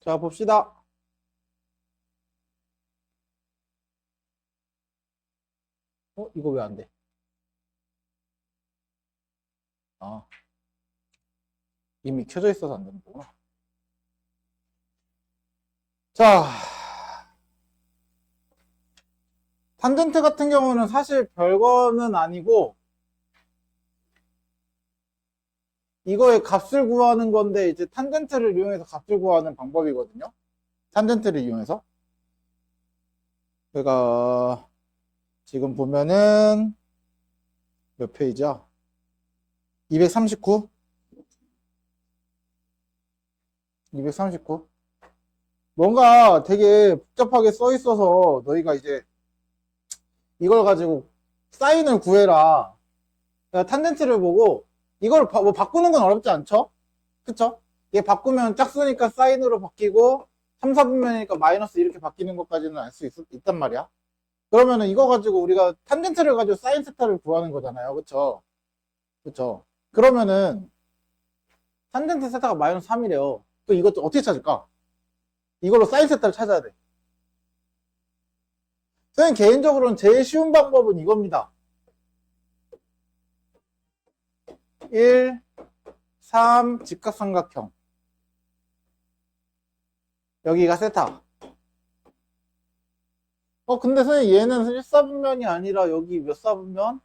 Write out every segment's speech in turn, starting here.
자, 봅시다. 이거 왜 안 돼? 아, 이미 켜져 있어서 안 되는 거구나. 자, 탄젠트 같은 경우는 사실 별거는 아니고, 이거의 값을 구하는 건데, 이제 탄젠트를 이용해서 값을 구하는 방법이거든요. 탄젠트를 이용해서. 그러니까, 지금 보면은, 몇 페이지야? 239? 239? 뭔가 되게 복잡하게 써 있어서 너희가 이제 이걸 가지고 사인을 구해라. 그러니까 탄젠트를 보고 이걸 뭐 바꾸는 건 어렵지 않죠? 그쵸? 얘 바꾸면 짝수니까 사인으로 바뀌고 3, 4분면이니까 마이너스 이렇게 바뀌는 것까지는 알 수 있단 말이야. 그러면은 이거 가지고 우리가 탄젠트를 가지고 사인 세타를 구하는 거잖아요. 그쵸? 그쵸? 그러면은 탄젠트 세타가 마이너스 3이래요. 또 이것도 어떻게 찾을까? 이걸로 사인 세타를 찾아야 돼. 저는 개인적으로는 제일 쉬운 방법은 이겁니다. 1, 3, 직각삼각형. 여기가 세타. 근데 선생님 얘는 1사분면이 아니라 여기 몇 사분면?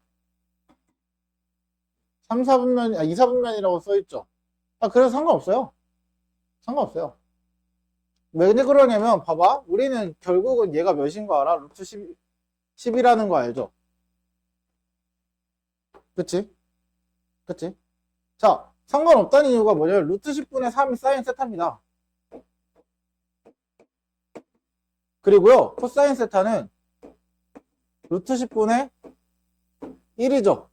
3사분면, 2사분면이라고 써있죠. 그래서 상관없어요. 상관없어요. 왜 그러냐면, 봐봐. 우리는 결국은 얘가 몇인 거 알아? 루트 10이라는 거 알죠? 그치? 그치? 자, 상관없다는 이유가 뭐냐면, 루트 10분의 3이 사인 세타입니다. 그리고요, 코사인 세타는 루트 10분의 1이죠.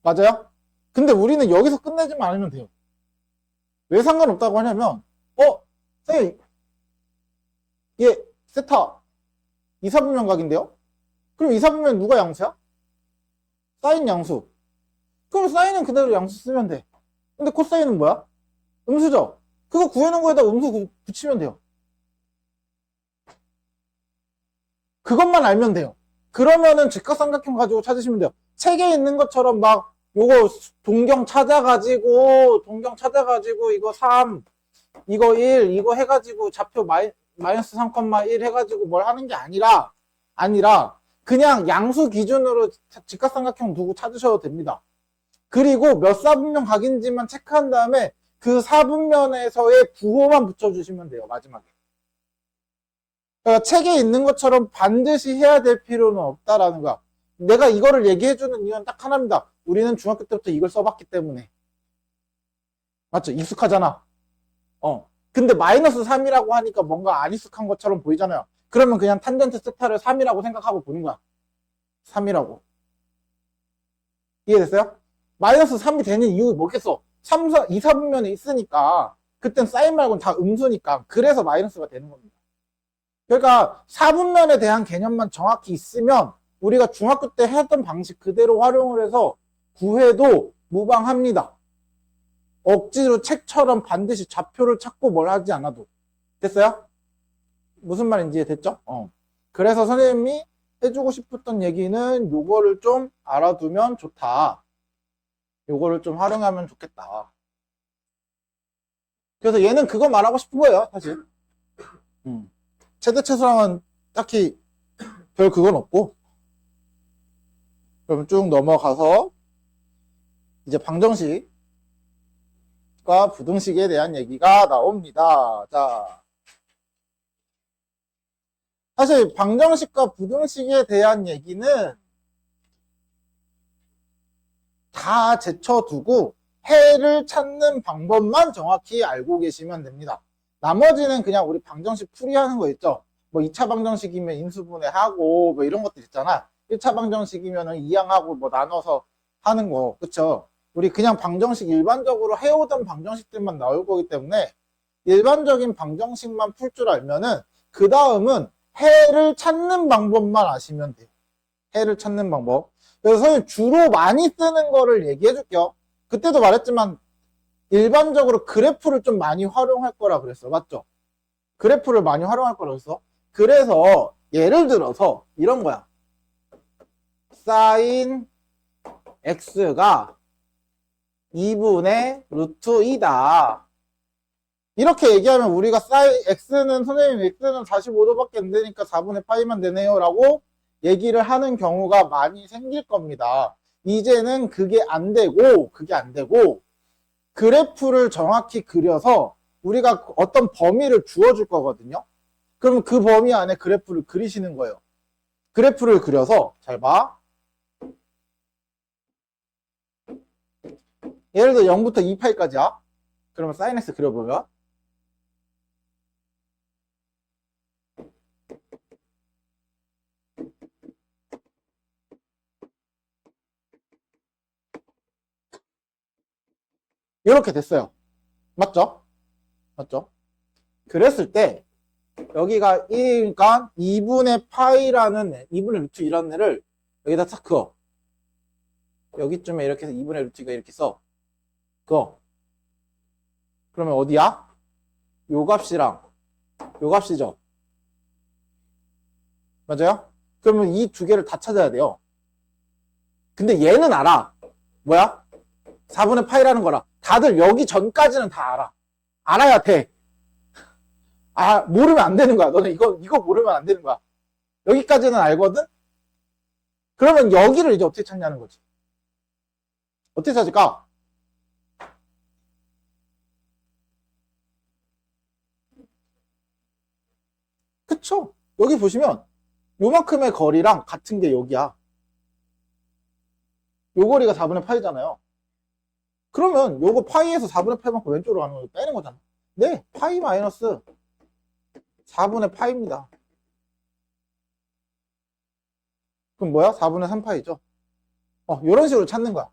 맞아요? 근데 우리는 여기서 끝내지만 않으면 돼요. 왜 상관없다고 하냐면, 선생님, 얘 세타 2사분면 각인데요? 그럼 2사분면 누가 양수야? 사인 양수. 그럼 사인은 그대로 양수 쓰면 돼. 근데 코사인은 뭐야? 음수죠? 그거 구해놓은 거에다 음수 붙이면 돼요. 그것만 알면 돼요. 그러면은 직각삼각형 가지고 찾으시면 돼요. 책에 있는 것처럼 막 요거 동경 찾아가지고 이거 3, 이거 1, 이거 해가지고 좌표 마이너스 3,1 해가지고 뭘 하는 게 아니라 그냥 양수 기준으로 직각삼각형 두고 찾으셔도 됩니다. 그리고 몇 사분면 각인지만 체크한 다음에 그 사분면에서의 부호만 붙여주시면 돼요. 마지막에. 그러니까 책에 있는 것처럼 반드시 해야 될 필요는 없다라는 거야. 내가 이거를 얘기해주는 이유는 딱 하나입니다. 우리는 중학교 때부터 이걸 써봤기 때문에. 맞죠? 익숙하잖아. 근데 마이너스 3이라고 하니까 뭔가 안 익숙한 것처럼 보이잖아요. 그러면 그냥 탄젠트 세타를 3이라고 생각하고 보는 거야. 3이라고. 이해됐어요? 마이너스 3이 되는 이유 뭐겠어? 3, 4, 2, 4분면에 있으니까 그땐 사인 말고는 다 음수니까 그래서 마이너스가 되는 겁니다. 그러니까 4분면에 대한 개념만 정확히 있으면 우리가 중학교 때 했던 방식 그대로 활용을 해서 구해도 무방합니다. 억지로 책처럼 반드시 좌표를 찾고 뭘 하지 않아도. 됐어요? 무슨 말인지 됐죠? 그래서 선생님이 해주고 싶었던 얘기는 요거를 좀 알아두면 좋다. 요거를 좀 활용하면 좋겠다. 그래서 얘는 그거 말하고 싶은 거예요, 사실. 최대 최소랑은 딱히 별 그건 없고. 그럼 쭉 넘어가서 이제 방정식과 부등식에 대한 얘기가 나옵니다. 자, 사실 방정식과 부등식에 대한 얘기는 다 제쳐두고 해를 찾는 방법만 정확히 알고 계시면 됩니다. 나머지는 그냥 우리 방정식 풀이하는 거 있죠. 뭐 2차 방정식이면 인수분해하고 뭐 이런 것들 있잖아. 1차 방정식이면 이항하고 뭐 나눠서 하는 거. 그쵸? 우리 그냥 방정식 일반적으로 해오던 방정식들만 나올 거기 때문에 일반적인 방정식만 풀 줄 알면은 그 다음은 해를 찾는 방법만 아시면 돼요. 해를 찾는 방법. 그래서 선생님 주로 많이 쓰는 거를 얘기해 줄게요. 그때도 말했지만 일반적으로 그래프를 좀 많이 활용할 거라 그랬어. 맞죠? 그래프를 많이 활용할 거라고 했어. 그래서 예를 들어서 이런 거야. 사인 x가 2분의 루트 2다. 이렇게 얘기하면 우리가 x는 선생님 x는 45도밖에 안 되니까 4분의 파이만 되네요 라고 얘기를 하는 경우가 많이 생길 겁니다. 이제는 그게 안 되고 그래프를 정확히 그려서 우리가 어떤 범위를 주어줄 거거든요. 그럼 그 범위 안에 그래프를 그리시는 거예요. 그래프를 그려서 잘 봐. 예를 들어 0부터 2파이까지야. 그러면 sin x 그려보면 이렇게 됐어요. 맞죠? 맞죠? 그랬을 때 여기가 1이니까 2분의 파이라는 2분의 루트 이라는 애를 여기다 딱 그어. 여기쯤에 이렇게 해서 2분의 루트가 이렇게 써. 그어. 그러면 어디야? 요 값이랑 요 값이죠. 맞아요? 그러면 이 두 개를 다 찾아야 돼요. 근데 얘는 알아. 뭐야? 4분의 파이라는 거라. 다들 여기 전까지는 다 알아. 알아야 돼. 아, 모르면 안 되는 거야. 너는 이거 모르면 안 되는 거야. 여기까지는 알거든? 그러면 여기를 이제 어떻게 찾냐는 거지. 어떻게 찾을까? 그쵸? 여기 보시면 요만큼의 거리랑 같은 게 여기야. 요 거리가 4분의 파이잖아요. 그러면 요거 파이에서 4분의 파이만큼 왼쪽으로 가는 거 빼는 거잖아. 네, 파이 마이너스 4분의 파이입니다. 그럼 뭐야? 4분의 3파이죠. 요런 식으로 찾는 거야.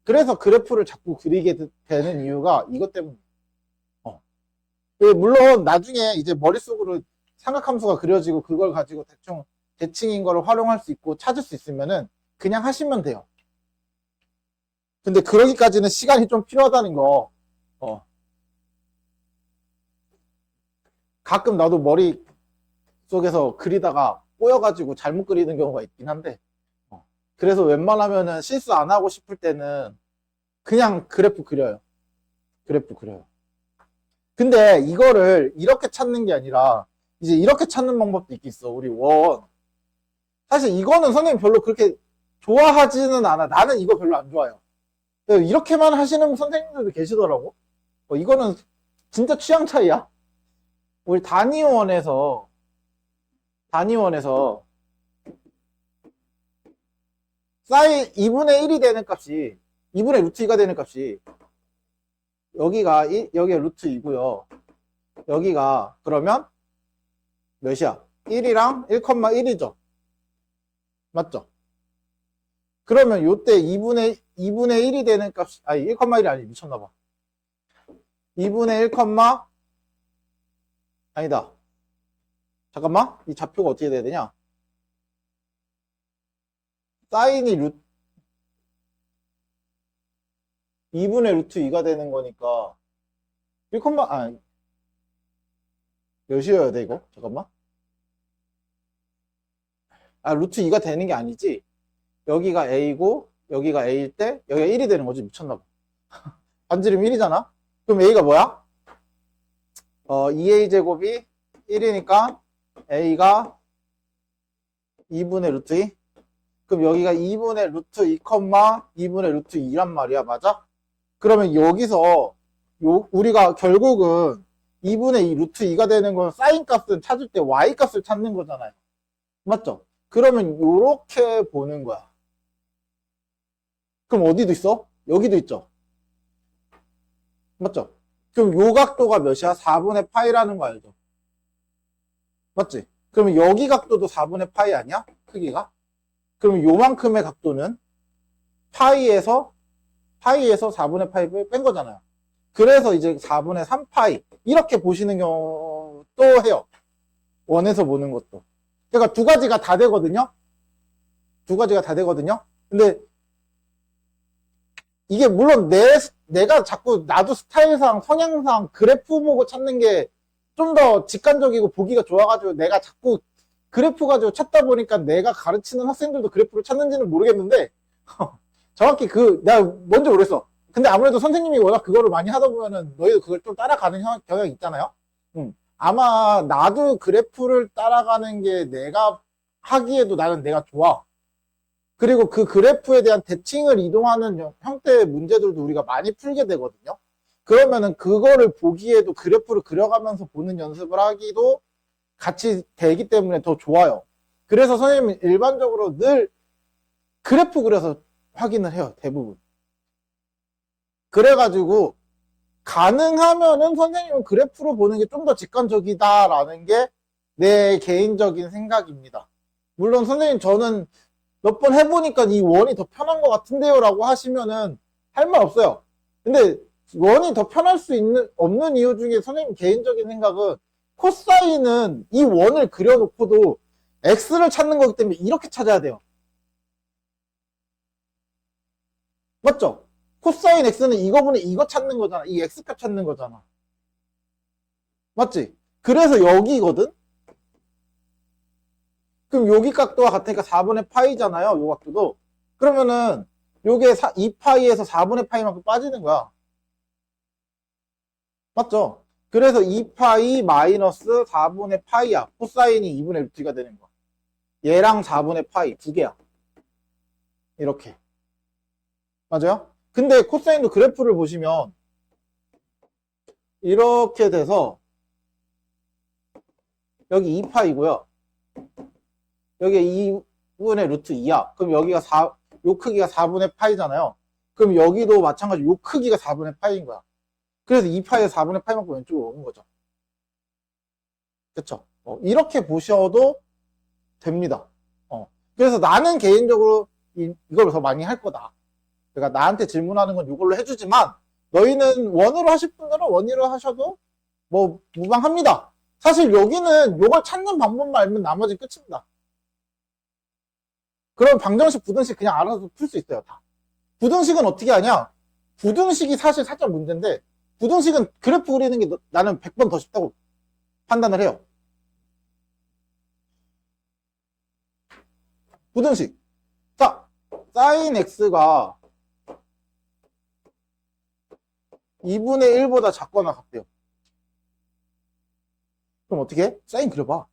그래서 그래프를 자꾸 그리게 되는 이유가 이것 때문에. 물론 나중에 이제 머릿속으로 삼각함수가 그려지고 그걸 가지고 대충 대칭인 거를 활용할 수 있고 찾을 수 있으면은 그냥 하시면 돼요. 근데 그러기까지는 시간이 좀 필요하다는 거. 가끔 나도 머릿속에서 그리다가 꼬여가지고 잘못 그리는 경우가 있긴 한데 그래서 웬만하면은 실수 안 하고 싶을 때는 그냥 그래프 그려요. 그래프 그려요. 근데 이거를 이렇게 찾는 게 아니라 이제 이렇게 찾는 방법도 있겠어. 우리 원. 사실 이거는 선생님 별로 그렇게 좋아하지는 않아. 나는 이거 별로 안 좋아해요. 이렇게만 하시는 선생님들도 계시더라고. 이거는 진짜 취향 차이야. 우리 단위원에서 사인 2분의 1이 되는 값이 2분의 루트 2가 되는 값이 여기가 루트 2고요. 여기가 그러면 몇이야? 1이랑 1,1이죠. 맞죠? 그러면 요때 2분의 1이 되는 값이 1,1이 아니 미쳤나봐. 2분의 1, 아니다. 잠깐만. 이 좌표가 어떻게 돼야 되냐? 사인이 2분의 루트 2가 되는 거니까 1, 몇이어야 돼 이거? 잠깐만. 루트 2가 되는 게 아니지. 여기가 A고 여기가 A일 때 여기가 1이 되는 거지. 미쳤나봐. 반지름 1이잖아. 그럼 A가 뭐야? 2A 제곱이 1이니까 A가 2분의 루트 2. 그럼 여기가 2분의 루트 2, 2분의 루트 2란 말이야. 맞아? 그러면 여기서 우리가 결국은 2분의 2 루트 2가 되는 건 사인 값을 찾을 때 Y 값을 찾는 거잖아요. 맞죠? 그러면 요렇게 보는 거야. 그럼 어디도 있어? 여기도 있죠. 맞죠? 그럼 요 각도가 몇이야? 4분의 파이라는 거 알죠? 맞지? 그러면 여기 각도도 4분의 파이 아니야? 크기가? 그러면 요만큼의 각도는 파이에서 4분의 파이를 뺀 거잖아요. 그래서 이제 4분의 3파이 이렇게 보시는 경우도 해요. 원에서 보는 것도. 그러니까 두 가지가 다 되거든요. 근데 이게 물론 내가 자꾸 나도 스타일상 성향상 그래프 보고 찾는 게 좀 더 직관적이고 보기가 좋아가지고 내가 자꾸 그래프 가지고 찾다 보니까 내가 가르치는 학생들도 그래프를 찾는지는 모르겠는데 정확히 내가 뭔지 모르겠어. 근데 아무래도 선생님이 워낙 그거를 많이 하다 보면은 너희도 그걸 좀 따라가는 경향이 있잖아요. 아마 나도 그래프를 따라가는 게 내가 하기에도 나는 내가 좋아. 그리고 그 그래프에 대한 대칭을 이동하는 형태의 문제들도 우리가 많이 풀게 되거든요. 그러면은 그거를 보기에도 그래프를 그려가면서 보는 연습을 하기도 같이 되기 때문에 더 좋아요. 그래서 선생님은 일반적으로 늘 그래프 그려서 확인을 해요. 대부분. 그래가지고 가능하면은 선생님은 그래프로 보는 게 좀 더 직관적이다라는 게 내 개인적인 생각입니다. 물론 선생님 저는 몇 번 해보니까 이 원이 더 편한 것 같은데요 라고 하시면은 할 말 없어요. 근데 원이 더 편할 수 없는 이유 중에 선생님 개인적인 생각은 코사인은 이 원을 그려놓고도 x를 찾는 거기 때문에 이렇게 찾아야 돼요. 맞죠? 코사인 x는 이거분의 이거 찾는 거잖아. 이 x값 찾는 거잖아. 맞지? 그래서 여기거든? 그럼 여기 각도와 같으니까 4분의 파이잖아요. 요 각도도. 그러면은 요게 2파이에서 4분의 파이만큼 빠지는 거야. 맞죠? 그래서 2파이 마이너스 4분의 파이야. 코사인이 2분의 루트가 되는 거야. 얘랑 4분의 파이 두 개야. 이렇게. 맞아요? 근데 코사인도 그래프를 보시면 이렇게 돼서 여기 2파이고요. 여기 2분의 루트 2야. 그럼 여기가 요 크기가 4분의 파이잖아요. 그럼 여기도 마찬가지 요 크기가 4분의 파이인 거야. 그래서 2파이에 4분의 파이만큼 왼쪽으로 오는 거죠. 그쵸? 이렇게 보셔도 됩니다. 그래서 나는 개인적으로 이걸 더 많이 할 거다. 그러니까 나한테 질문하는 건 이걸로 해주지만 너희는 원으로 하실 분들은 원으로 하셔도 뭐 무방합니다. 사실 여기는 이걸 찾는 방법만 알면 나머지 끝입니다. 그럼 방정식, 부등식 그냥 알아서 풀 수 있어요. 다. 부등식은 어떻게 하냐? 부등식이 사실 살짝 문제인데 부등식은 그래프 그리는 게 나는 100번 더 쉽다고 판단을 해요. 부등식. 자, sin x가 2분의 1보다 작거나 같대요. 그럼 어떻게 해? 사인 그려봐.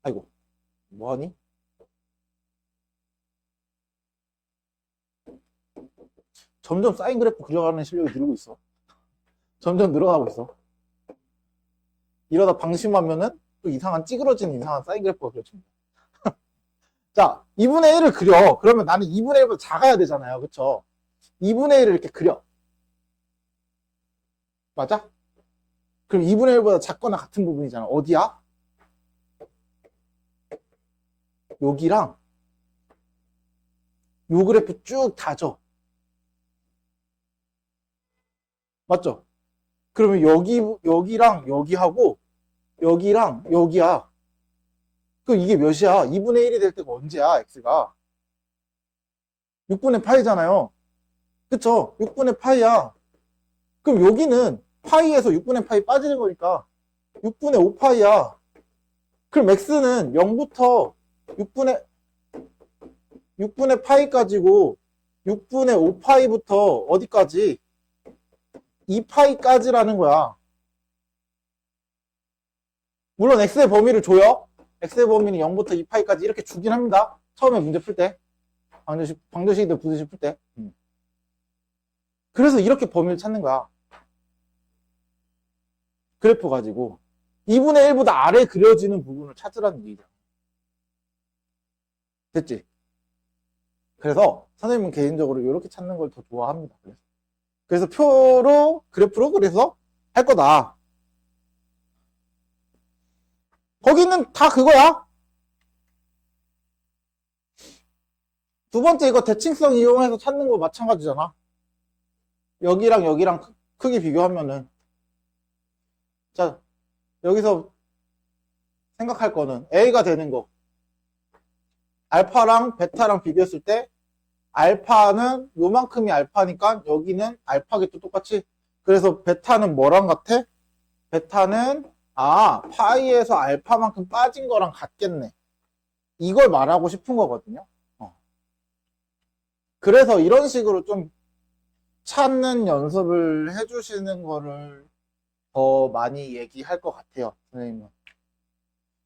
아이고, 뭐하니? 점점 사인 그래프 그려가는 실력이 늘고 있어. 점점 늘어나고 있어. 이러다 방심하면은 또 찌그러지는 이상한 사인 그래프가 그려집니다. 자, 2분의 1을 그려. 그러면 나는 2분의 1보다 작아야 되잖아요. 그쵸? 2분의 1을 이렇게 그려. 맞아? 그럼 2분의 1보다 작거나 같은 부분이잖아. 어디야? 여기랑 요 그래프 쭉 다져. 맞죠? 그러면 여기랑 여기하고 여기랑 여기야. 그럼 이게 몇이야? 2분의 1이 될 때가 언제야? x가 6분의 파이잖아요. 그쵸? 6분의 파이야. 그럼 여기는 파이에서 6분의 파이 빠지는 거니까 6분의 5파이야. 그럼 x는 0부터 6분의 파이까지고 6분의 5파이부터 어디까지? 2파이까지라는 거야. 물론 x의 범위를 줘요. x의 범위는 0부터 2파이까지 이렇게 주긴 합니다. 처음에 문제 풀 때. 방정식이든 부등식 풀 때. 그래서 이렇게 범위를 찾는 거야. 그래프 가지고 2분의 1보다 아래 그려지는 부분을 찾으라는 얘기죠. 됐지? 그래서 선생님은 개인적으로 이렇게 찾는 걸 더 좋아합니다. 그래서 그래프로 그래서 할 거다. 거기는 다 그거야. 두 번째 이거 대칭성 이용해서 찾는 거 마찬가지잖아. 여기랑 여기랑 크기 비교하면은 자 여기서 생각할 거는 A가 되는 거 알파랑 베타랑 비교했을 때 알파는 요만큼이 알파니까 여기는 알파겠죠. 똑같이 그래서 베타는 뭐랑 같아? 베타는 파이에서 알파만큼 빠진 거랑 같겠네. 이걸 말하고 싶은 거거든요. 그래서 이런 식으로 좀 찾는 연습을 해주시는 거를 더 많이 얘기할 것 같아요, 선생님은.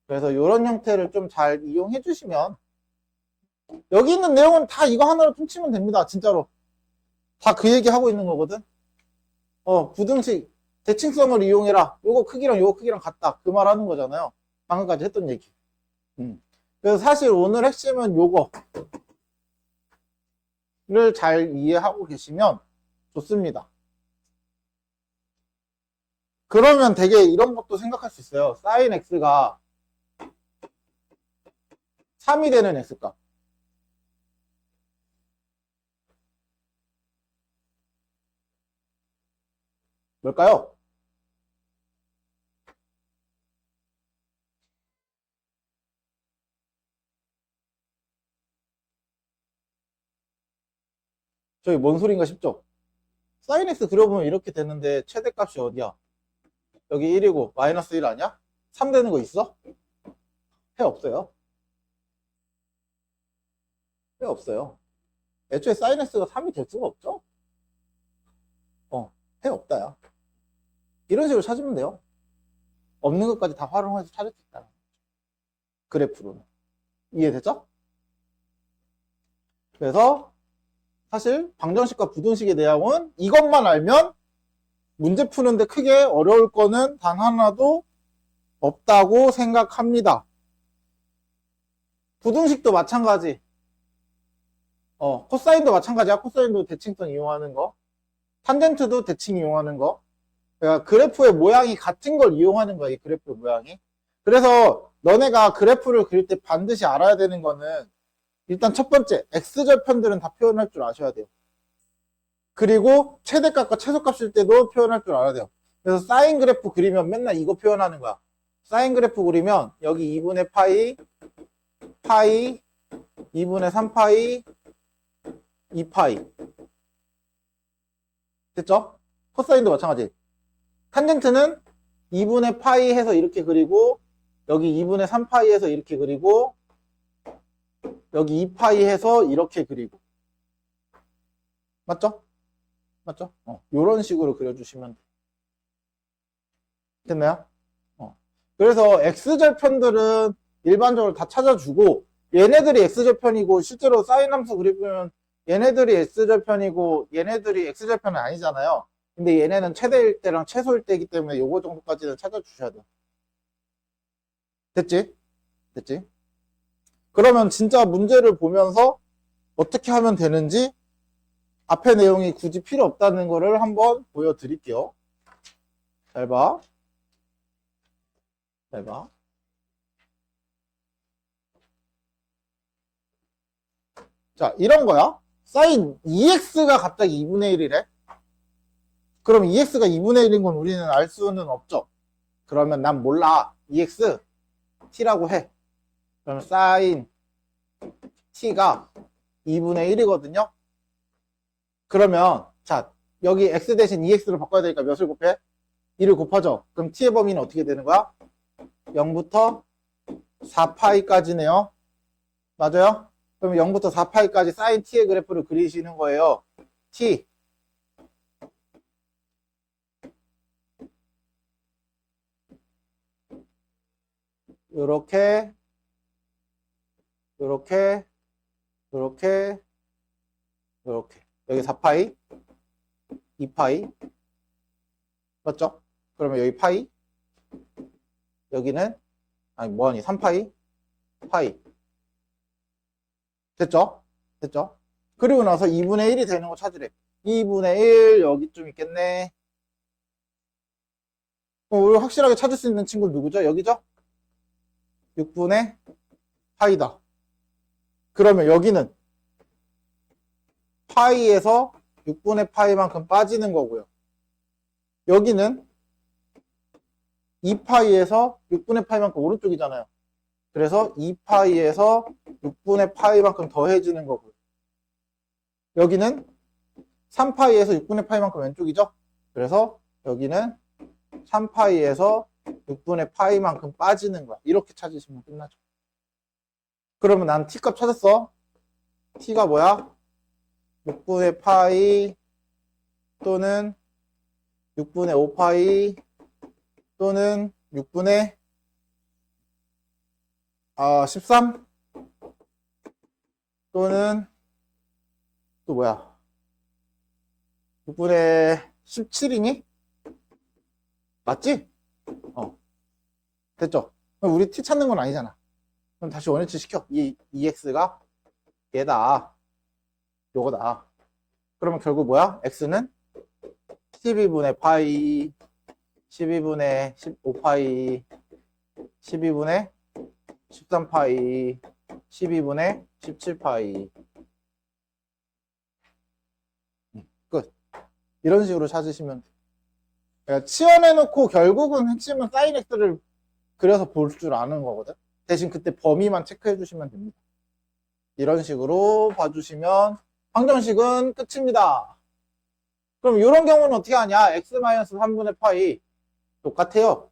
그래서 이런 형태를 좀 잘 이용해 주시면, 여기 있는 내용은 다 이거 하나로 퉁치면 됩니다, 진짜로. 다 그 얘기 하고 있는 거거든. 부등식 대칭성을 이용해라. 요거 크기랑 요거 크기랑 같다. 그 말 하는 거잖아요. 방금까지 했던 얘기. 그래서 사실 오늘 핵심은 요거를 잘 이해하고 계시면 좋습니다. 그러면 되게 이런 것도 생각할 수 있어요. sin x가 3이 되는 x값. 뭘까요? 저기 뭔 소린가 싶죠? sin x 그려보면 이렇게 되는데 최대값이 어디야? 여기 1이고 마이너스 1 아니야? 3 되는 거 있어? 해 없어요. 해 없어요. 애초에 sin x가 3이 될 수가 없죠? 해 없다야. 이런 식으로 찾으면 돼요. 없는 것까지 다 활용해서 찾을 수 있다. 그래프로는. 이해되죠? 그래서 사실 방정식과 부등식의 내용은 이것만 알면 문제 푸는데 크게 어려울 거는 단 하나도 없다고 생각합니다. 부등식도 마찬가지. 코사인도 마찬가지야. 코사인도 대칭선 이용하는 거. 탄젠트도 대칭 이용하는 거. 그러니까 그래프의 모양이 같은 걸 이용하는 거야, 이 그래프의 모양이. 그래서 너네가 그래프를 그릴 때 반드시 알아야 되는 거는 일단 첫 번째, x절편들은 다 표현할 줄 아셔야 돼요. 그리고 최대값과 최소값일 때도 표현할 줄 알아야 돼요. 그래서 사인 그래프 그리면 맨날 이거 표현하는 거야. 사인 그래프 그리면 여기 2분의 파이, 2분의 3파이, 2파이. 됐죠? 코사인도 마찬가지. 탄젠트는 2분의 파이 해서 이렇게 그리고 여기 2분의 3파이 해서 이렇게 그리고 여기 2파이 해서 이렇게 그리고. 맞죠? 맞죠? 요런 식으로 그려주시면 돼요. 됐나요? 그래서 x절편들은 일반적으로 다 찾아주고 얘네들이 x절편이고 실제로 사인 함수 그리면 얘네들이 x절편이고 얘네들이 x절편은 아니잖아요. 근데 얘네는 최대일 때랑 최소일 때이기 때문에 요거 정도까지는 찾아주셔야 돼요. 됐지? 됐지? 그러면 진짜 문제를 보면서 어떻게 하면 되는지 앞에 내용이 굳이 필요 없다는 거를 한번 보여드릴게요. 잘 봐. 잘 봐. 자, 이런 거야. 사인 2x가 갑자기 2분의 1이래. 그럼 2x가 2분의 1인 건 우리는 알 수는 없죠. 그러면 난 몰라. 2x t라고 해. 그럼 사인 t가 2분의 1이거든요. 그러면 자, 여기 x 대신 2x로 바꿔야 되니까 몇을 곱해? 2를 곱하죠. 그럼 t의 범위는 어떻게 되는 거야? 0부터 4파이까지네요. 맞아요? 그럼 0부터 4파이까지 사인 t의 그래프를 그리시는 거예요. t 요렇게 요렇게 요렇게 요렇게 여기 4파이 2파이 맞죠? 그러면 여기 파이 여기는 아니 뭐하니 3파이 파이 됐죠? 됐죠? 그리고 나서 2분의 1이 되는 거 찾으래. 2분의 1 여기쯤 있겠네. 우리 확실하게 찾을 수 있는 친구 누구죠? 여기죠? 6분의 파이다. 그러면 여기는 파이에서 6분의 파이만큼 빠지는 거고요. 여기는 2파이에서 6분의 파이만큼 오른쪽이잖아요. 그래서 2파이에서 6분의 파이만큼 더해지는 거고요. 여기는 3파이에서 6분의 파이만큼 왼쪽이죠. 그래서 여기는 3파이에서 6분의 파이만큼 빠지는 거야. 이렇게 찾으시면 끝나죠. 그러면 난 t값 찾았어. t가 뭐야? 6분의 파이 또는 6분의 5파이 또는 6분의 13 또는 또 뭐야? 6분의 17이니? 맞지? 됐죠? 그럼 우리 t 찾는 건 아니잖아. 그럼 다시 원위치 시켜. 이 ex가 얘다. 요거다. 그러면 결국 뭐야? x는 12분의 파이, 12분의 15파이, 12분의 13파이, 12분의 17파이. 끝. 이런 식으로 찾으시면 돼요. 그러니까 치환해놓고 결국은 핵심은 사인 x를 그려서 볼 줄 아는 거거든. 대신 그때 범위만 체크해 주시면 됩니다. 이런 식으로 봐주시면 방정식은 끝입니다. 그럼 이런 경우는 어떻게 하냐? x-3분의 파이 똑같아요.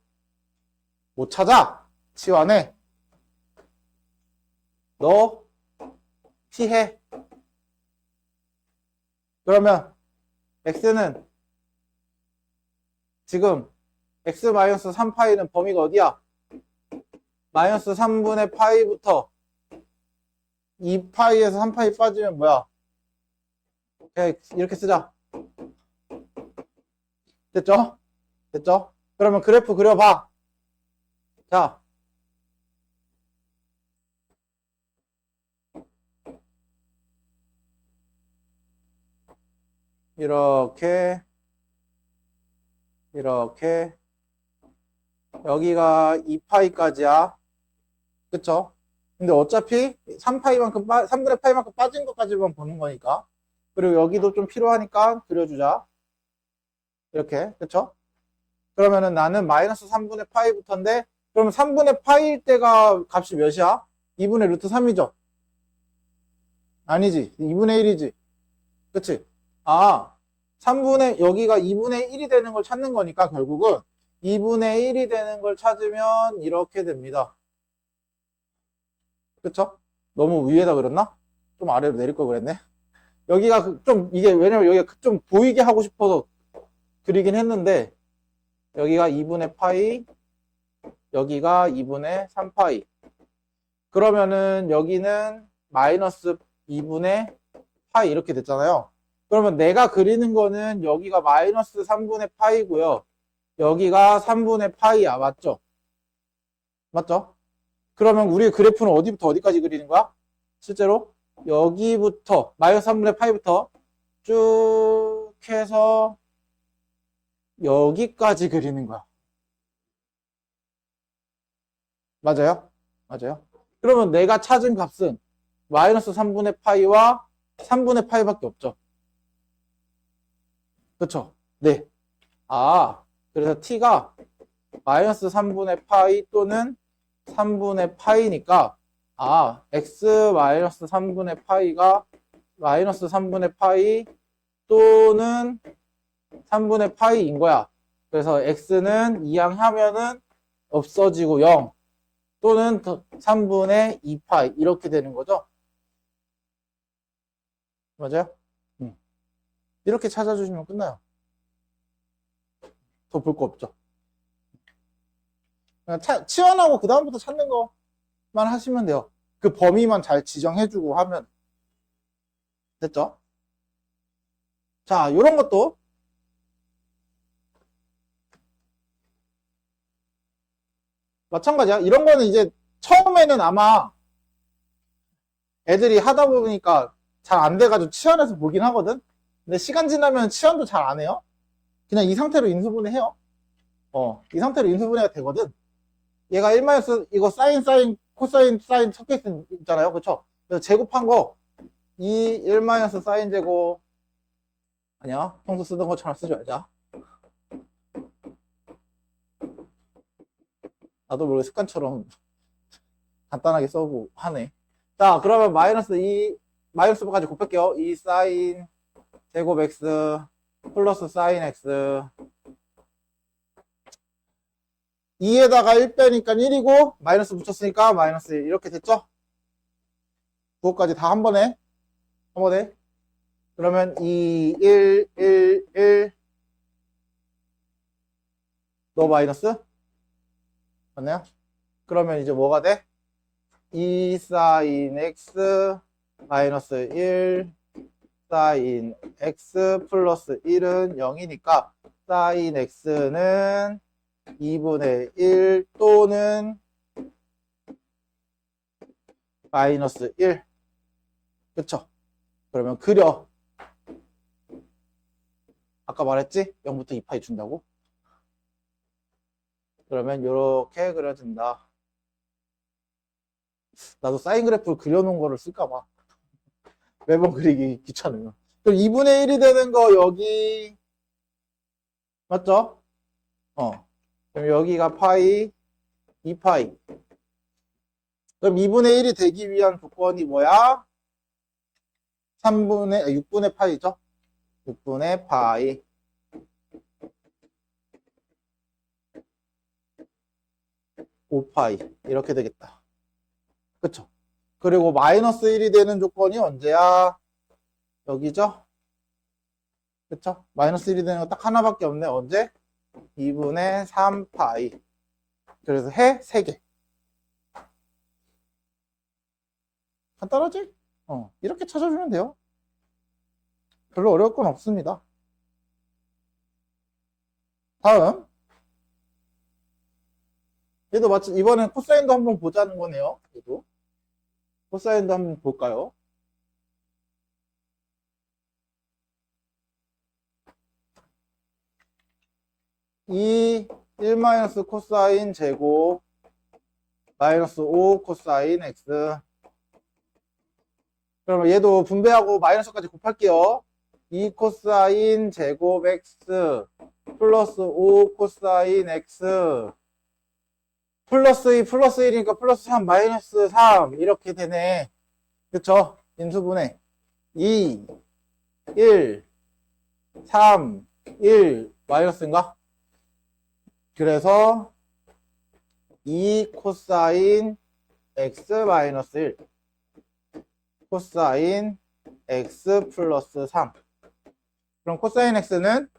못 찾아? 치환해. 너 피해. 그러면 x는 지금 x-3파이는 범위가 어디야? 마이너스 3분의 파이부터 2파이에서 3파이 빠지면 뭐야? 오케이, 이렇게 쓰자. 됐죠? 됐죠? 그러면 그래프 그려봐. 자. 이렇게 여기가 2파이까지야. 그쵸? 근데 어차피 3파이만큼 3분의 파이만큼 빠진 것까지만 보는 거니까. 그리고 여기도 좀 필요하니까 그려주자. 이렇게. 그쵸? 그러면은 나는 마이너스 3분의 파이부터인데, 그러면 3분의 파이일 때가 값이 몇이야? 2분의 루트 3이죠? 아니지. 2분의 1이지. 그치? 여기가 2분의 1이 되는 걸 찾는 거니까 결국은 2분의 1이 되는 걸 찾으면 이렇게 됩니다. 그쵸? 너무 위에다 그렸나? 좀 아래로 내릴 걸 그랬네. 여기가 좀, 이게 왜냐면 여기가 좀 보이게 하고 싶어서 그리긴 했는데, 여기가 2분의 파이, 여기가 2분의 3파이. 그러면은 여기는 마이너스 2분의 파이 이렇게 됐잖아요. 그러면 내가 그리는 거는 여기가 마이너스 3분의 파이고요. 여기가 3분의 파이야. 맞죠? 맞죠? 그러면 우리 그래프는 어디부터 어디까지 그리는 거야? 실제로 여기부터 마이너스 3분의 파이부터 쭉 해서 여기까지 그리는 거야. 맞아요? 맞아요? 그러면 내가 찾은 값은 마이너스 3분의 파이와 3분의 파이밖에 없죠. 그쵸? 네. 그래서 t가 마이너스 3분의 파이 또는 3분의 파이니까 x 마이너스 3분의 파이가 마이너스 3분의 파이 또는 3분의 파이인 거야. 그래서 x는 이항하면은 없어지고 0 또는 3분의 2파이 이렇게 되는 거죠. 맞아요? 이렇게 찾아주시면 끝나요. 더 볼 거 없죠. 그냥 치환하고 그 다음부터 찾는 거만 하시면 돼요. 그 범위만 잘 지정해주고 하면 됐죠? 자, 요런 것도 마찬가지야. 이런 거는 이제 처음에는 아마 애들이 하다 보니까 잘 안 돼가지고 치환해서 보긴 하거든. 근데 시간 지나면 치환도 잘 안 해요. 그냥 이 상태로 인수분해 해요. 이 상태로 인수분해가 되거든. 얘가 1 이거 사인 코사인 사인 섞여 있잖아요. 그쵸? 그래서 제곱한 거 이 1 사인 제곱 아니야. 평소 쓰던 것처럼 쓰지 말자. 나도 모르게 습관처럼 간단하게 써보고 하네. 자, 그러면 마이너스까지 곱할게요. 2 사인 제곱 x 플러스 사인 x 2에다가 1 빼니까 1이고 마이너스 붙였으니까 마이너스 1 이렇게 됐죠? 그거까지 다 한 번에 그러면 2, 1, 1, 1 너 마이너스 맞나요? 그러면 이제 뭐가 돼? 2 사인 x 마이너스 1 사인 x 플러스 1은 0이니까 사인 x는 2분의 1 또는 마이너스 1 그쵸? 그러면 그려 아까 말했지? 0부터 2파이 준다고? 그러면 이렇게 그려진다. 나도 사인 그래프를 그려놓은 거를 쓸까봐 매번 그리기 귀찮으면. 그럼 2분의 1이 되는 거 여기 맞죠? 그럼 여기가 파이 2파이. 그럼 2분의 1이 되기 위한 조건이 뭐야? 6분의 파이죠? 6분의 파이. (5파이) 이렇게 되겠다. 그쵸? 그리고 마이너스 1이 되는 조건이 언제야? 여기죠? 그쵸? 마이너스 1이 되는 거 딱 하나밖에 없네. 언제? 2분의 3파이. 그래서 해 3개. 간단하지? 이렇게 찾아주면 돼요. 별로 어려울 건 없습니다. 다음. 얘도 마치 이번엔 코사인도 한번 보자는 거네요. 얘도. 코사인도 한번 볼까요? 이 1 마이너스 코사인 제곱 마이너스 5 코사인 x. 그러면 얘도 분배하고 마이너스까지 곱할게요. 2 코사인 제곱 x 플러스 5 코사인 x 플러스 2 플러스 1이니까 플러스 3 마이너스 3 이렇게 되네. 그쵸? 인수분해 2 1 3 1 마이너스인가? 그래서 2 코사인 x 마이너스 1 코사인 x 플러스 3. 그럼 코사인 x는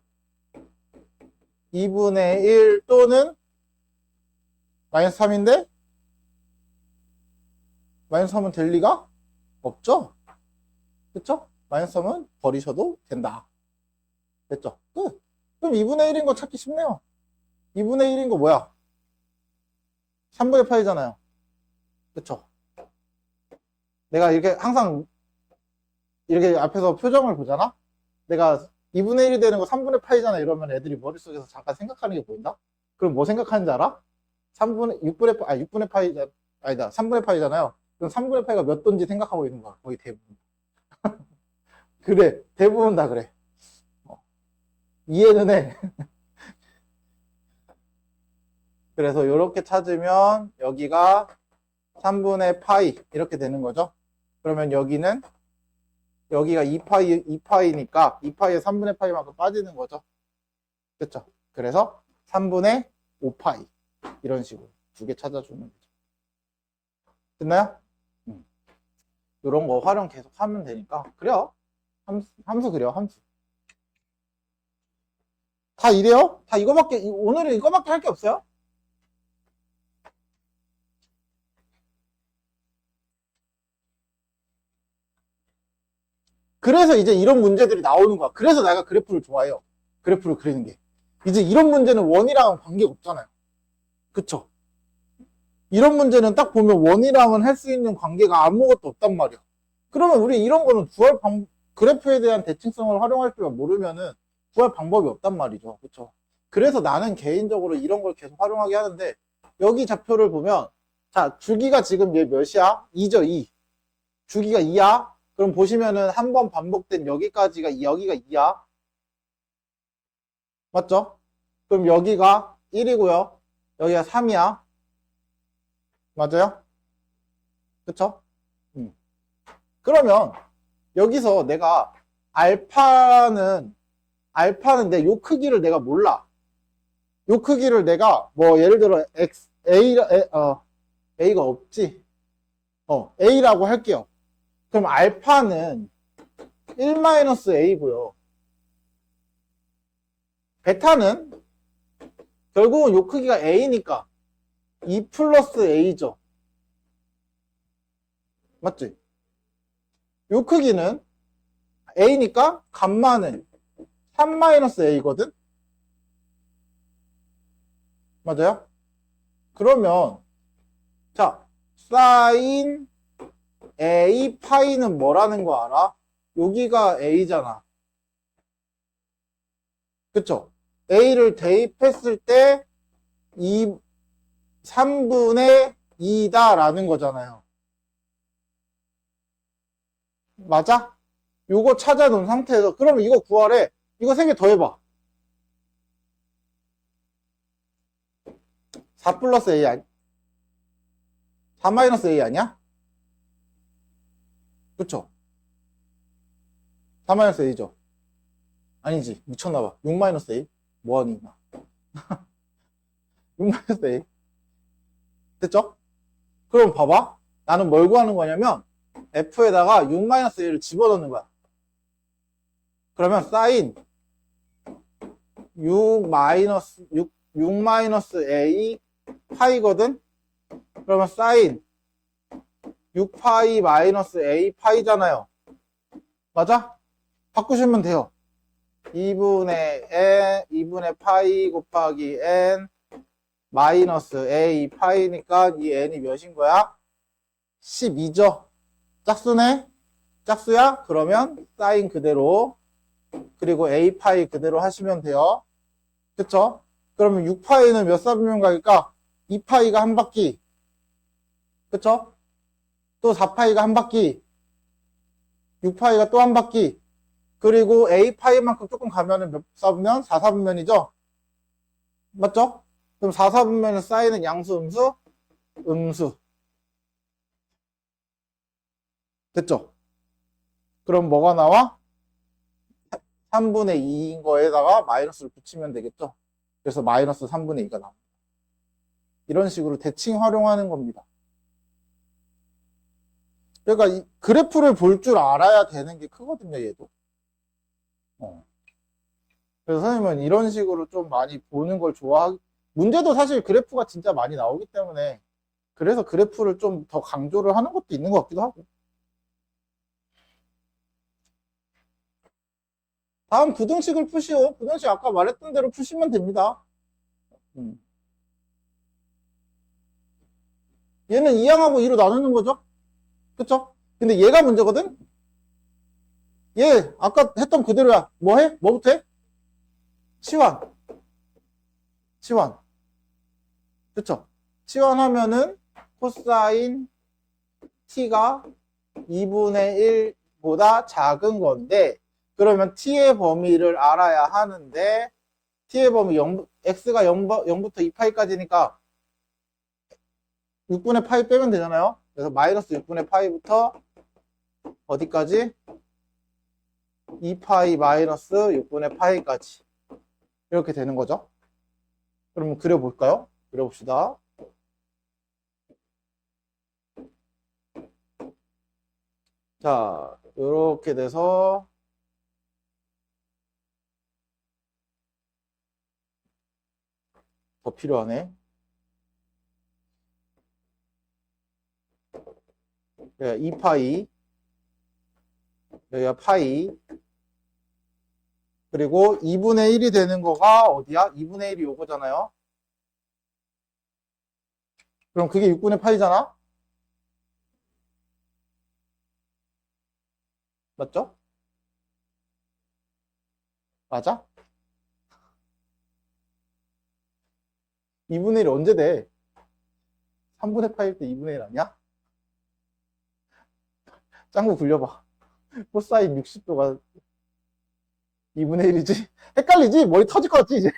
2분의 1 또는 마이너스 3인데 마이너스 3은 될 리가 없죠? 그쵸? 마이너스 3은 버리셔도 된다. 됐죠? 끝. 그럼 2분의 1인 거 찾기 쉽네요. 2분의 1인 거 뭐야? 3분의 파이잖아요. 그쵸? 내가 이렇게 항상 이렇게 앞에서 표정을 보잖아? 내가 2분의 1이 되는 거 3분의 파이잖아 이러면 애들이 머릿속에서 잠깐 생각하는 게 보인다? 그럼 뭐 생각하는지 알아? 6분의 파이, 아니다. 3분의 파이잖아요. 그럼 3분의 파이가 몇 돈지 생각하고 있는 거야. 거의 대부분. 그래. 대부분 다 그래. 이해는 해. 그래서 이렇게 찾으면 여기가 3분의 파이 이렇게 되는 거죠. 그러면 여기가 2파이니까 2파이에 3분의 파이만큼 빠지는 거죠. 그렇죠? 그래서 3분의 5파이 이런 식으로 두 개 찾아주는 거죠. 됐나요? 이런 거 활용 계속 하면 되니까 그래요. 함수 그려 함수. 다 이래요? 다 이거밖에 오늘은 이거밖에 할 게 없어요? 그래서 이제 이런 문제들이 나오는 거야. 그래서 내가 그래프를 좋아해요. 그래프를 그리는 게. 이제 이런 문제는 원이랑은 관계가 없잖아요. 그쵸? 이런 문제는 딱 보면 원이랑은 할 수 있는 관계가 아무것도 없단 말이야. 그러면 우리 이런 거는 그래프에 대한 대칭성을 활용할 줄 모르면은 구할 방법이 없단 말이죠. 그쵸? 그래서 나는 개인적으로 이런 걸 계속 활용하게 하는데, 여기 좌표를 보면, 자, 주기가 지금 얘 몇이야? 2죠, 2. 주기가 2야? 그럼 보시면은 한 번 반복된 여기가 2야. 맞죠? 그럼 여기가 1이고요. 여기가 3이야. 맞아요? 그쵸? 그러면 여기서 내가 알파는 알파는 요 크기를 내가 몰라. 요 크기를 내가 뭐 예를 들어 A가 없지. A라고 할게요. 그럼 알파는 1-A고요. 베타는 결국은 요 크기가 A니까 2 플러스 A죠. 맞지? 요 크기는 A니까 감마는 3-A거든? 맞아요? 그러면 자, 사인 A 파이는 뭐라는 거 알아? 여기가 A잖아. 그쵸? A를 대입했을 때 3분의 2다라는 거잖아요. 맞아? 요거 찾아놓은 상태에서 그러면 이거 구하래. 이거 3개 더해봐. 4 플러스 A 아니? 4 마이너스 A 아니야? 그쵸? 4 마이너스 A죠? 아니지. 미쳤나봐. 6 마이너스 A? 뭐하니? 6 마이너스 A. 됐죠? 그럼 봐봐. 나는 뭘 구하는 거냐면 F에다가 6 마이너스 A를 집어넣는 거야. 그러면 사인 6 마이너스 A 파이거든? 그러면 사인 6파이 마이너스 A 파이잖아요. 맞아? 바꾸시면 돼요. 2분의 파이 곱하기 n 마이너스 A 파이니까 이 n이 몇인 거야? 12죠? 짝수네? 짝수야? 그러면 사인 그대로 그리고 A 파이 그대로 하시면 돼요. 그쵸? 그러면 6파이는 몇 사분면 갈까? 2파이가 한 바퀴. 그쵸? 또 4파이가 한 바퀴. 6파이가 또 한 바퀴. 그리고 A파이만큼 조금 가면은 몇 사분면? 4사분면이죠? 맞죠? 그럼 4사분면의 사인은 양수, 음수? 음수. 됐죠? 그럼 뭐가 나와? 3분의 2인 거에다가 마이너스를 붙이면 되겠죠? 그래서 마이너스 3분의 2가 나옵니다. 이런 식으로 대칭 활용하는 겁니다. 그러니까 이 그래프를 볼 줄 알아야 되는 게 크거든요, 얘도. 그래서 선생님은 이런 식으로 좀 많이 보는 걸 문제도 사실 그래프가 진짜 많이 나오기 때문에 그래서 그래프를 좀 더 강조를 하는 것도 있는 것 같기도 하고. 다음 부등식을 푸시오. 부등식 아까 말했던 대로 푸시면 됩니다. 얘는 2항하고 2로 나누는 거죠? 그쵸? 근데 얘가 문제거든? 얘 아까 했던 그대로야. 뭐 해? 뭐부터 해? 치환. 치환. 그쵸? 치환하면은 코사인 t가 2분의 1보다 작은 건데 그러면 t의 범위를 알아야 하는데 t의 범위 x가 0부터 2파이까지니까 6분의 파이 빼면 되잖아요. 그래서 마이너스 6분의 파이부터 어디까지? 2파이 마이너스 6분의 파이까지 이렇게 되는 거죠. 그러면 그려볼까요? 그려봅시다. 자, 이렇게 돼서 더 필요하네. 네, 2파이 여기가 파이 그리고 2분의 1이 되는 거가 어디야? 2분의 1이 요거잖아요. 그럼 그게 6분의 파이잖아? 맞죠? 맞아? 2분의 1 언제 돼? 3분의 파일 때 2분의 1 아니야? 짱구 굴려봐. 코사인 60도가 2분의 1이지? 헷갈리지? 머리 터질 것 같지, 이제?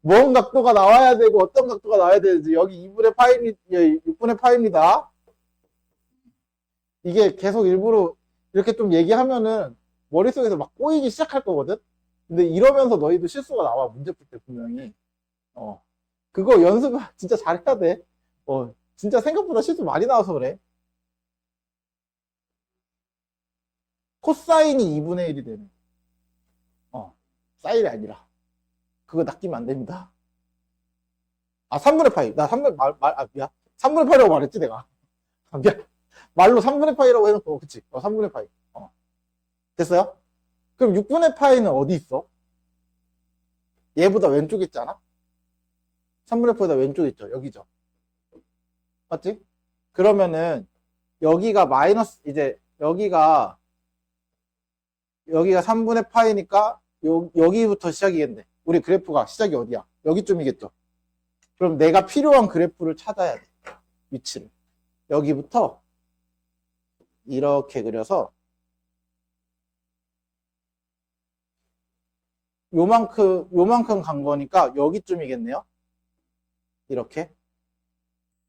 뭔 각도가 나와야 되고, 어떤 각도가 나와야 되는지. 여기 2분의 파이, 6분의 파입니다. 이게 계속 일부러 이렇게 좀 얘기하면은 머릿속에서 막 꼬이기 시작할 거거든? 근데 이러면서 너희도 실수가 나와. 문제 풀 때 분명히. 그거 연습 진짜 잘해야 돼. 진짜 생각보다 실수 많이 나와서 그래. 코사인이 2분의 1이 되네. 사인이 아니라. 그거 낚이면 안 됩니다. 3분의 파이. 나 3분의, 미안. 3분의 파이라고 말했지, 내가. 미안. 말로 3분의 파이라고 해놓고, 그치? 3분의 파이. 됐어요? 그럼 6분의 파이는 어디 있어? 얘보다 왼쪽에 있잖아? 3분의 파이보다 왼쪽에 있죠? 여기죠? 맞지? 그러면은, 여기가 마이너스, 이제, 여기가 3분의 파이니까, 여기부터 시작이겠네. 우리 그래프가 시작이 어디야? 여기쯤이겠죠? 그럼 내가 필요한 그래프를 찾아야 돼. 위치를. 여기부터 이렇게 그려서 요만큼 간 거니까 여기쯤이겠네요. 이렇게.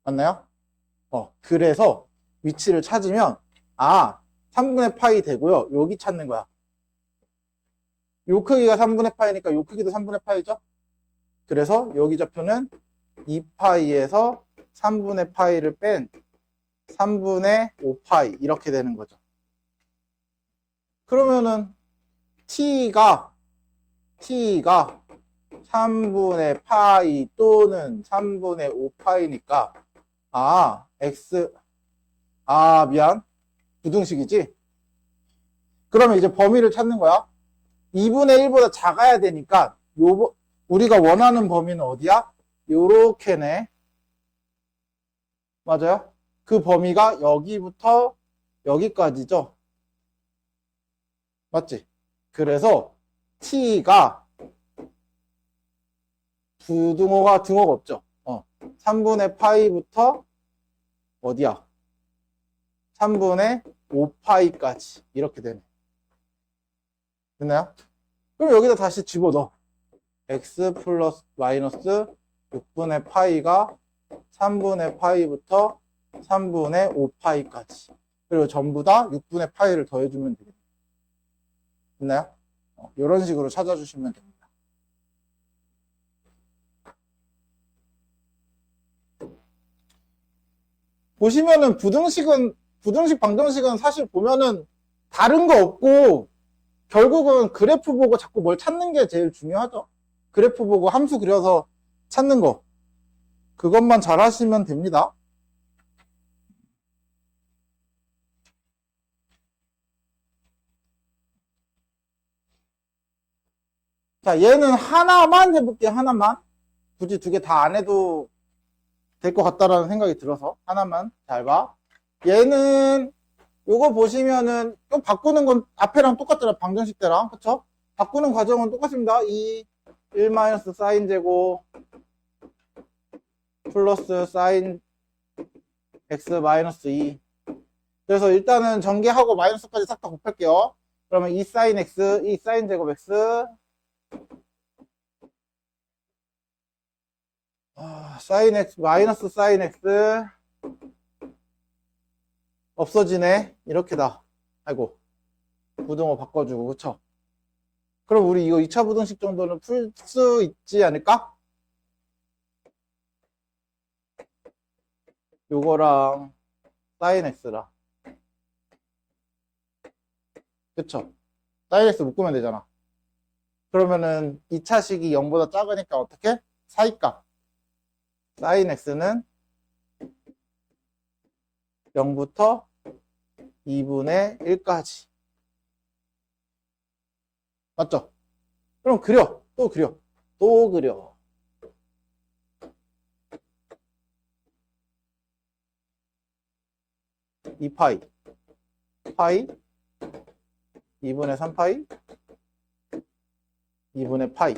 맞나요? 그래서 위치를 찾으면 3분의 파이 되고요. 여기 찾는 거야. 요 크기가 3분의 파이니까 요 크기도 3분의 파이죠? 그래서 여기 좌표는 2파이에서 3분의 파이를 뺀 3분의 5파이 이렇게 되는 거죠. 그러면은 t가 3분의 파이 또는 3분의 5파이니까 미안. 부등식이지? 그러면 이제 범위를 찾는 거야. 2분의 1보다 작아야 되니까 우리가 원하는 범위는 어디야? 요렇게네. 맞아요? 그 범위가 여기부터 여기까지죠? 맞지? 그래서 t가 등호가 없죠? 3분의 파이부터 어디야? 3분의 5파이까지 이렇게 되네. 됐나요? 그럼 여기다 다시 집어넣어. x 플러스 마이너스 6분의 파이가 3분의 파이부터 3분의 5파이까지. 그리고 전부 다 6분의 파이를 더해주면 되겠네요. 됐나요? 이런 식으로 찾아주시면 됩니다. 보시면은 부등식, 방정식은 사실 보면은 다른 거 없고 결국은 그래프 보고 자꾸 뭘 찾는 게 제일 중요하죠. 그래프 보고 함수 그려서 찾는 거. 그것만 잘 하시면 됩니다. 자, 얘는 하나만 해볼게요. 하나만. 굳이 두 개 다 안 해도 될 것 같다라는 생각이 들어서 하나만 잘 봐. 얘는 요거 보시면은 또 바꾸는 건 앞에랑 똑같잖아. 방정식 때랑. 그쵸? 바꾸는 과정은 똑같습니다. 1 마이너스 사인 제곱 플러스 사인 x 마이너스 2. 그래서 일단은 전개하고 마이너스까지 싹 다 곱할게요. 그러면 2 사인 x, 2 사인 제곱 x. 사인 x, 마이너스 사인 x. 없어지네. 이렇게다. 아이고. 부등호 바꿔주고, 그쵸? 그럼 우리 이거 2차 부등식 정도는 풀 수 있지 않을까? 요거랑 사인 x랑. 그쵸? 사인 x 묶으면 되잖아. 그러면은 2차식이 0보다 작으니까 어떻게? 사이값. 사인 x는 0부터 2분의 1까지. 맞죠? 그럼 그려. 또 그려. 또 그려. 이 파이. 2분의 3파이. 2분의 파이.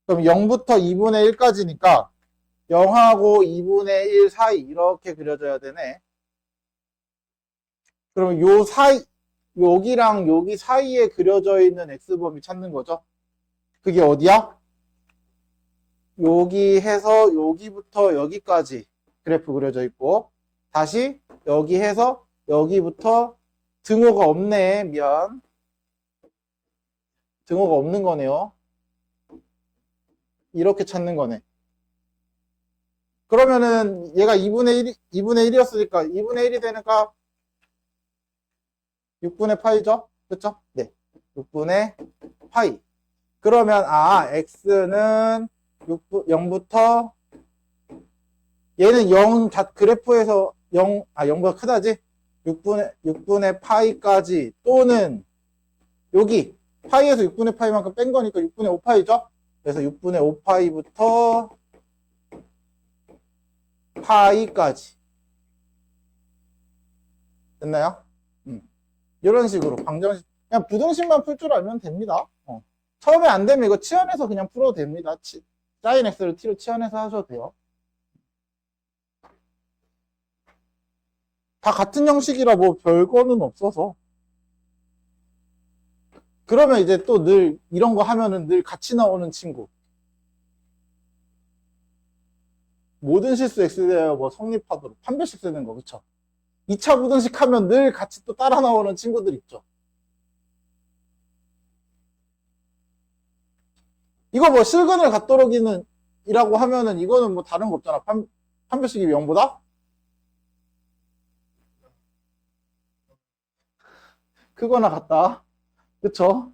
그럼 0부터 2분의 1까지니까 0하고 2분의 1 사이 이렇게 그려져야 되네. 그럼 요 사이, 여기랑 여기 사이에 그려져 있는 x범위 찾는 거죠. 그게 어디야? 여기 해서 여기부터 여기까지 그래프 그려져 있고, 다시 여기 해서 여기부터 등호가 없네. 미안. 증오가 없는 거네요. 이렇게 찾는 거네. 그러면은 얘가 2분의 1이었으니까 2분의 1이 되니까 6분의 파이죠? 그쵸? 네. 6분의 파이. 그러면 x는 0부터 얘는 0 그래프에서 0보다 크다지? 6분의 파이까지 또는 여기 파이에서 6분의 파이만큼 뺀 거니까 6분의 5파이죠? 그래서 6분의 5파이부터 파이까지. 됐나요? 이런 식으로 방정식, 그냥 부등식만 풀 줄 알면 됩니다. 처음에 안 되면 이거 치환해서 그냥 풀어도 됩니다. 사인 x를 t로 치환해서 하셔도 돼요. 다 같은 형식이라 뭐 별거는 없어서. 그러면 이제 또 늘 이런 거 하면은 늘 같이 나오는 친구. 모든 실수 x에 대하여 뭐 성립하도록 판별식 쓰는 거, 그쵸? 2차 부등식 하면 늘 같이 또 따라 나오는 친구들 있죠. 이거 뭐 실근을 갖도록이는 이라고 하면은 이거는 뭐 다른 거 없잖아. 판별식이 0보다 크거나 같다. 그쵸?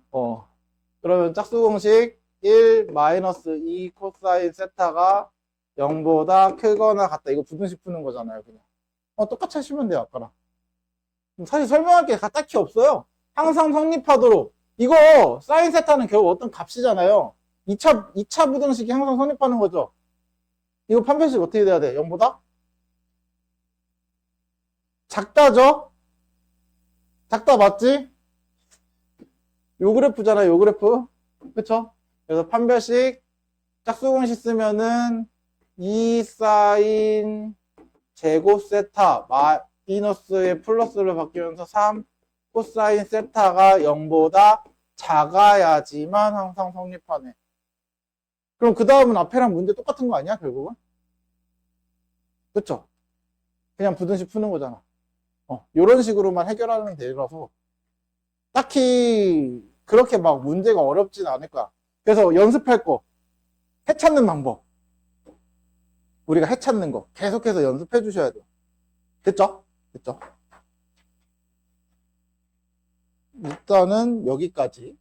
그러면 짝수 공식 1 마이너스 2 코사인 세타가 0보다 크거나 같다. 이거 부등식 푸는 거잖아요, 그냥. 똑같이 하시면 돼요, 아까랑. 사실 설명할 게 딱히 없어요. 항상 성립하도록. 이거 사인 세타는 결국 어떤 값이잖아요. 2차 부등식이 항상 성립하는 거죠. 이거 판별식 어떻게 돼야 돼? 0보다? 작다죠? 작다 맞지? 요 그래프잖아, 요 그래프. 그쵸? 그래서 판별식 짝수 공식 쓰면은 2 사인 제곱 세타 마이너스의 플러스를 바뀌면서 3 코사인 세타가 0보다 작아야지만 항상 성립하네. 그럼 그 다음은 앞에랑 문제 똑같은 거 아니야, 결국은? 그쵸? 그냥 부등식 푸는 거잖아. 요런 식으로만 해결하면 되라서 딱히 그렇게 막 문제가 어렵진 않을 거야. 그래서 연습할 거, 해 찾는 방법. 우리가 해 찾는 거 계속해서 연습해 주셔야 돼요. 됐죠? 됐죠? 일단은 여기까지.